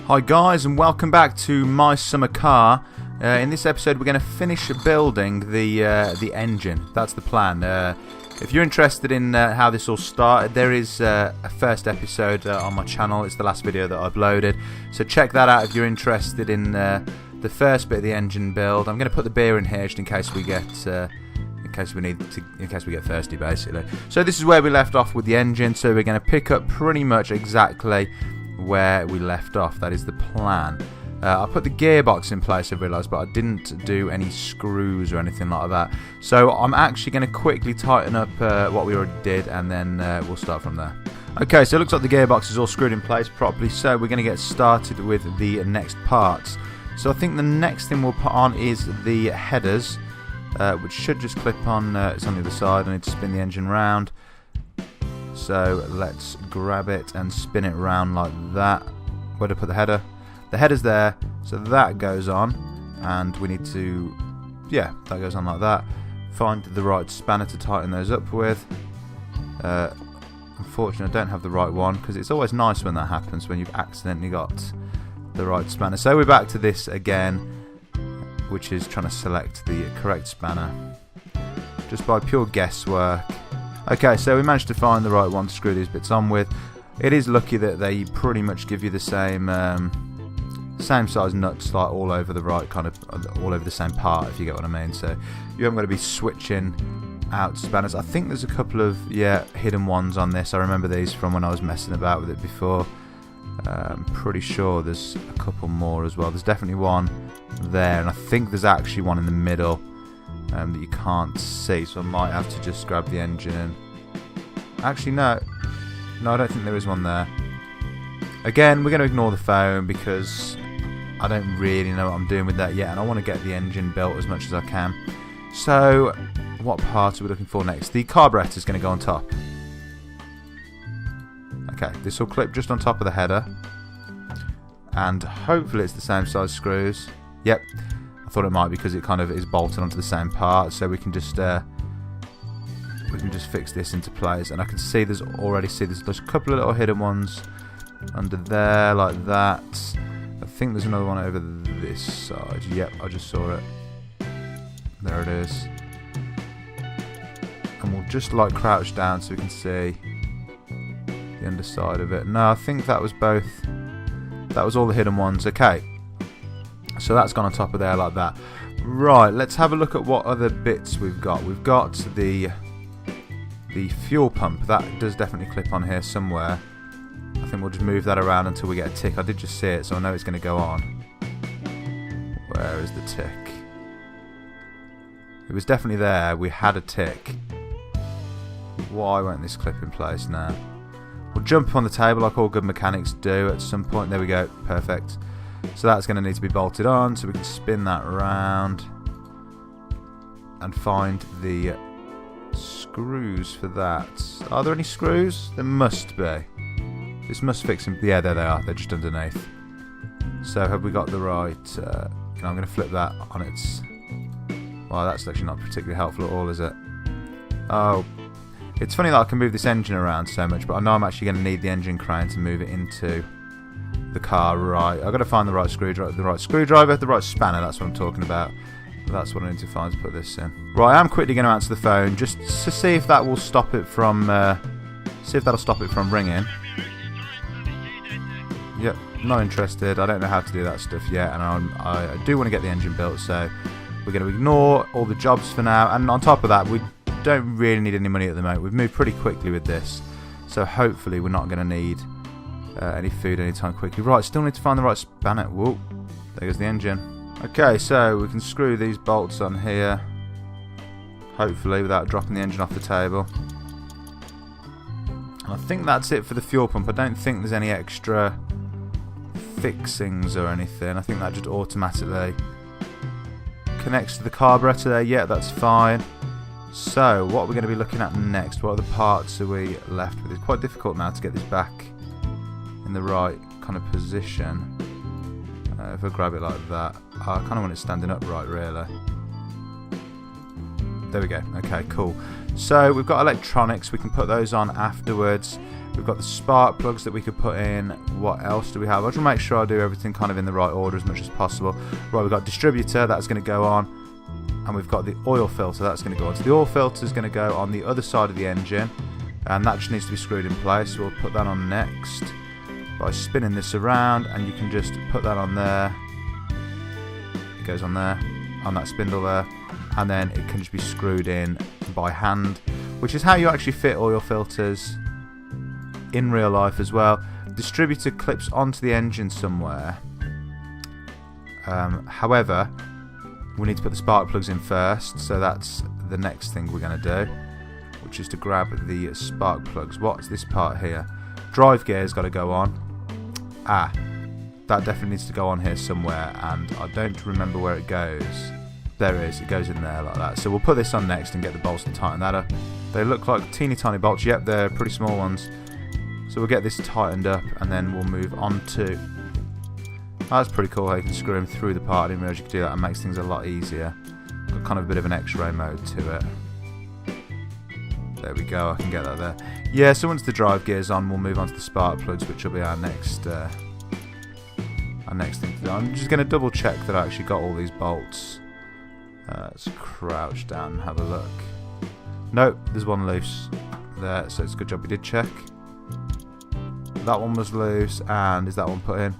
Hi guys, and welcome back to My Summer Car. In this episode we're going to finish building the engine. That's the plan. If you're interested in how this all started, there is a first episode on my channel. It's the last video that I uploaded, so check that out if you're interested in the first bit of the engine build. I'm going to put the beer in here just in case we get in case we get thirsty, basically. So this is where we left off with the engine, so we're going to pick up pretty much exactly where we left off. That is the plan. I put the gearbox in place, I realised, but I didn't do any screws or anything like that. So I'm actually going to quickly tighten up what we already did, and then we'll start from there. Okay, so it looks like the gearbox is all screwed in place properly, so we're going to get started with the next parts. So I think the next thing we'll put on is the headers, which should just clip on. It's on the other side. I need to spin the engine round. So let's grab it and spin it round like that. Where to put the header? The header's there, so that goes on, and we need to, yeah, that goes on like that. Find the right spanner to tighten those up with. Unfortunately, I don't have the right one, because it's always nice when that happens, when you've accidentally got the right spanner. So we're back to this again, which is trying to select the correct spanner, just by pure guesswork. Okay, so we managed to find the right one to screw these bits on with. It is lucky that they pretty much give you the same size nuts, like all over the right kind of, all over the same part, if you get what I mean. So you haven't got to be switching out spanners. I think there's a couple of hidden ones on this. I remember these from when I was messing about with it before. I'm pretty sure there's a couple more as well. There's definitely one there, and I think there's actually one in the middle that you can't see, so I might have to just grab the engine and... Actually, no, I don't think there is one there. Again, we're going to ignore the phone because I don't really know what I'm doing with that yet, and I want to get the engine built as much as I can. So, what part are we looking for next? The carburetor is going to go on top. Okay, this will clip just on top of the header, and hopefully it's the same size screws. Yep, I thought it might be because it kind of is bolted onto the same part, so we can just fix this into place. And I can see there's a couple of little hidden ones under there like that. I think there's another one over this side. Yep, I just saw it. There it is. And we'll just like crouch down so we can see the underside of it. No, I think that was both. That was all the hidden ones. Okay, so that's gone on top of there like that. Right, let's have a look at what other bits we've got. We've got the fuel pump. That does definitely clip on here somewhere. I think we'll just move that around until we get a tick. I did just see it, so I know it's going to go on. Where is the tick? It was definitely there. We had a tick. Why won't this clip in place now? We'll jump on the table like all good mechanics do at some point. There we go. Perfect. So that's going to need to be bolted on, so we can spin that around and find the screws for that. Are there any screws? There must be. This must fix them. Yeah, there they are. They're just underneath. So have we got the right... I'm going to flip that on its... Well, that's actually not particularly helpful at all, is it? Oh, it's funny that I can move this engine around so much, but I know I'm actually going to need the engine crane to move it into the car. Right, I've got to find the right screwdriver, the right spanner. That's what I'm talking about. That's what I need to find to put this in. Right, I'm quickly going to answer the phone just to see if that will stop it from... see if that'll stop it from ringing. Yep, not interested. I don't know how to do that stuff yet, and I do want to get the engine built, so we're going to ignore all the jobs for now. And on top of that, we don't really need any money at the moment. We've moved pretty quickly with this, so hopefully we're not going to need any food anytime quickly. Right, still need to find the right spanner. Whoa, there goes the engine. Okay, so we can screw these bolts on here, hopefully without dropping the engine off the table. And I think that's it for the fuel pump. I don't think there's any extra fixings or anything. I think that just automatically connects to the carburetor there. Yeah, that's fine. So what we're going to be looking at next, what other parts are we left with? It's quite difficult now to get this back in the right kind of position. If I grab it like that, I kind of want it standing upright really. there we go. Okay, cool. So we've got electronics. We can put those on afterwards. We've got the spark plugs that we could put in. What else do we have? I just want to make sure I do everything kind of in the right order as much as possible. Right, we've got distributor. That's going to go on. And we've got the oil filter. That's going to go on. So the oil filter is going to go on the other side of the engine. And that just needs to be screwed in place. So we'll put that on next by spinning this around. And you can just put that on there. It goes on there, on that spindle there. And then it can just be screwed in by hand, which is how you actually fit oil filters in real life as well. Distributor clips onto the engine somewhere. However, we need to put the spark plugs in first, so that's the next thing we're going to do, which is to grab the spark plugs. What's this part here? Drive gear's got to go on. Ah, that definitely needs to go on here somewhere, and I don't remember where it goes. There it is, it goes in there like that. So we'll put this on next and get the bolts to tighten that up. They look like teeny tiny bolts. Yep, they're pretty small ones. So we'll get this tightened up and then we'll move on to... Oh, that's pretty cool how you can screw them through the part. I didn't realise you could do that. It makes things a lot easier. Got kind of a bit of an x-ray mode to it. There we go, I can get that there. Yeah, so once the drive gear's on, we'll move on to the spark plugs, which will be our next thing to do. I'm just going to double check that I actually got all these bolts. Let's crouch down and have a look. Nope, there's one loose there, so it's a good job we did check. That one was loose, and is that one put in?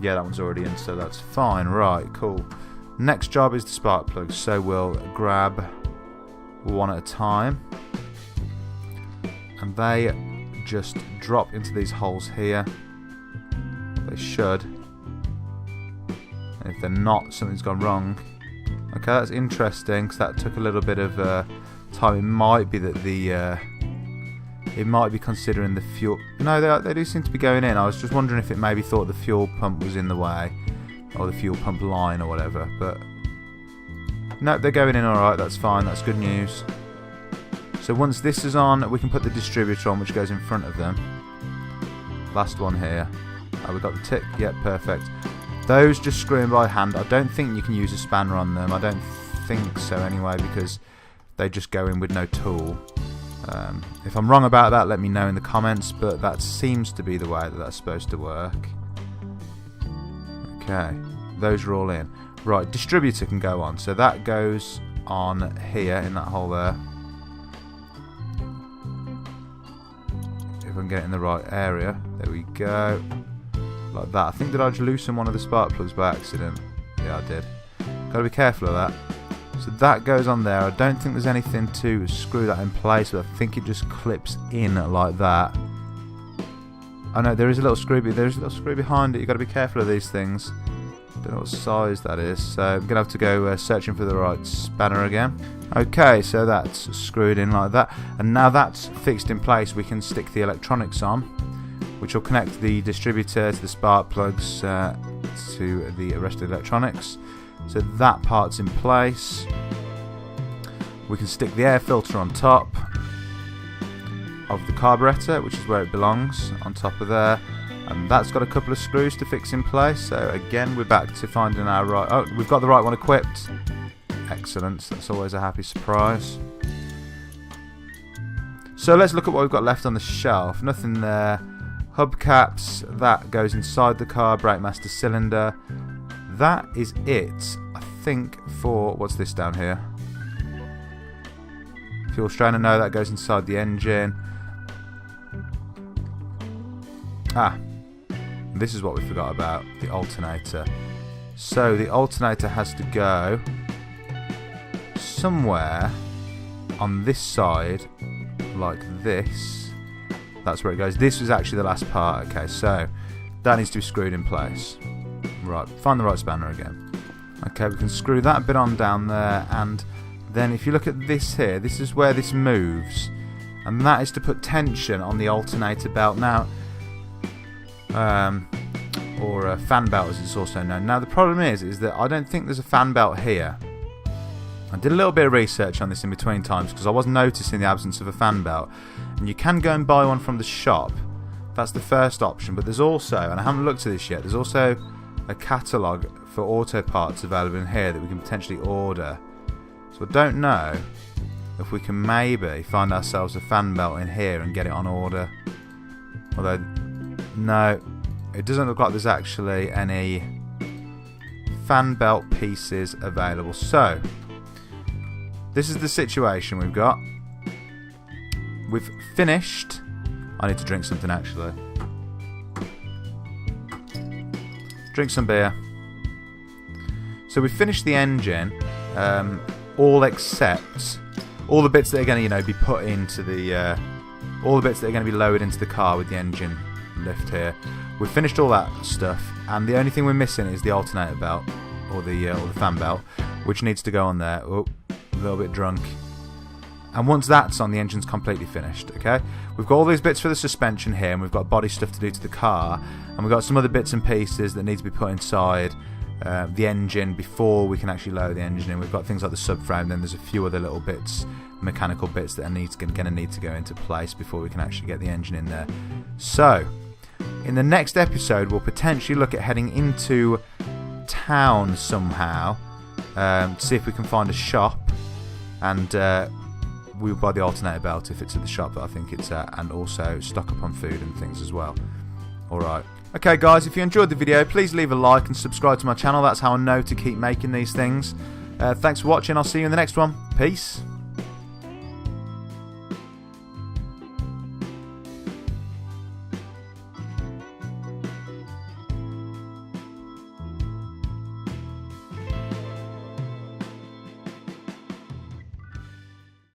Yeah, that one's already in, so that's fine. Right, cool. Next job is the spark plugs, so we'll grab one at a time. And they just drop into these holes here. They should. And if they're not, something's gone wrong. Okay, that's interesting, because that took a little bit of time. It might be that the... it might be considering the fuel... No, they do seem to be going in. I was just wondering if it maybe thought the fuel pump was in the way. Or the fuel pump line or whatever. But... no, they're going in alright. That's fine. That's good news. So once this is on, we can put the distributor on, which goes in front of them. Last one here. Oh, we've got the tick. Yep, perfect. Those just screw in by hand. I don't think you can use a spanner on them. I don't think so anyway, because they just go in with no tool. If I'm wrong about that, let me know in the comments, but that seems to be the way that that's supposed to work. Okay, those are all in. Right, distributor can go on. So that goes on here in that hole there. If I can get it in the right area. There we go. Like that. I think did I just loosen one of the spark plugs by accident? Yeah, I did. Gotta be careful of that. So that goes on there. I don't think there's anything to screw that in place, but I think it just clips in like that. Oh no, there is a little screw. There's a little screw behind it. You've got to be careful of these things. Don't know what size that is, so I'm gonna have to go searching for the right spanner again. Okay, so that's screwed in like that, and now that's fixed in place, we can stick the electronics on, which will connect the distributor to the spark plugs to the rest of the electronics. So that part's in place. We can stick the air filter on top of the carburetor, which is where it belongs, on top of there. And that's got a couple of screws to fix in place. So again, we're back to finding our right... oh, we've got the right one equipped. Excellent. That's always a happy surprise. So let's look at what we've got left on the shelf. Nothing there. Hubcaps, that goes inside the car. Brake master cylinder. That is it, I think, for... what's this down here? Fuel strainer. No, that goes inside the engine. Ah. This is what we forgot about, the alternator. So the alternator has to go somewhere on this side, like this. That's where it goes. This was actually the last part. Okay, so that needs to be screwed in place. Right, find the right spanner again. Okay, we can screw that bit on down there, and then if you look at this here, this is where this moves, and that is to put tension on the alternator belt. Now, or a fan belt as it's also known. Now the problem is that I don't think there's a fan belt here. I did a little bit of research on this in between times because I was noticing the absence of a fan belt, and you can go and buy one from the shop. That's the first option, but there's also, and I haven't looked at this yet, there's also a catalogue for auto parts available in here that we can potentially order. So I don't know if we can maybe find ourselves a fan belt in here and get it on order. Although, no, it doesn't look like there's actually any fan belt pieces available. So, this is the situation we've got. We've finished. I need to drink something actually. Drink some beer. So we've finished the engine, all except all the bits that are going to, be put into the, all the bits that are going to be lowered into the car with the engine lift here. We've finished all that stuff, and the only thing we're missing is the alternator belt, or the fan belt, which needs to go on there. Oh, a little bit drunk. And once that's on, the engine's completely finished, okay? We've got all these bits for the suspension here, and we've got body stuff to do to the car, and we've got some other bits and pieces that need to be put inside the engine before we can actually lower the engine in. We've got things like the subframe, then there's a few other little bits, mechanical bits that are going to need to go into place before we can actually get the engine in there. So, in the next episode, we'll potentially look at heading into town somehow, to see if we can find a shop, and we'll buy the alternator belt if it's at the shop that I think it's at, and also stock up on food and things as well. Alright. Okay guys, if you enjoyed the video, please leave a like and subscribe to my channel. That's how I know to keep making these things. Thanks for watching. I'll see you in the next one. Peace.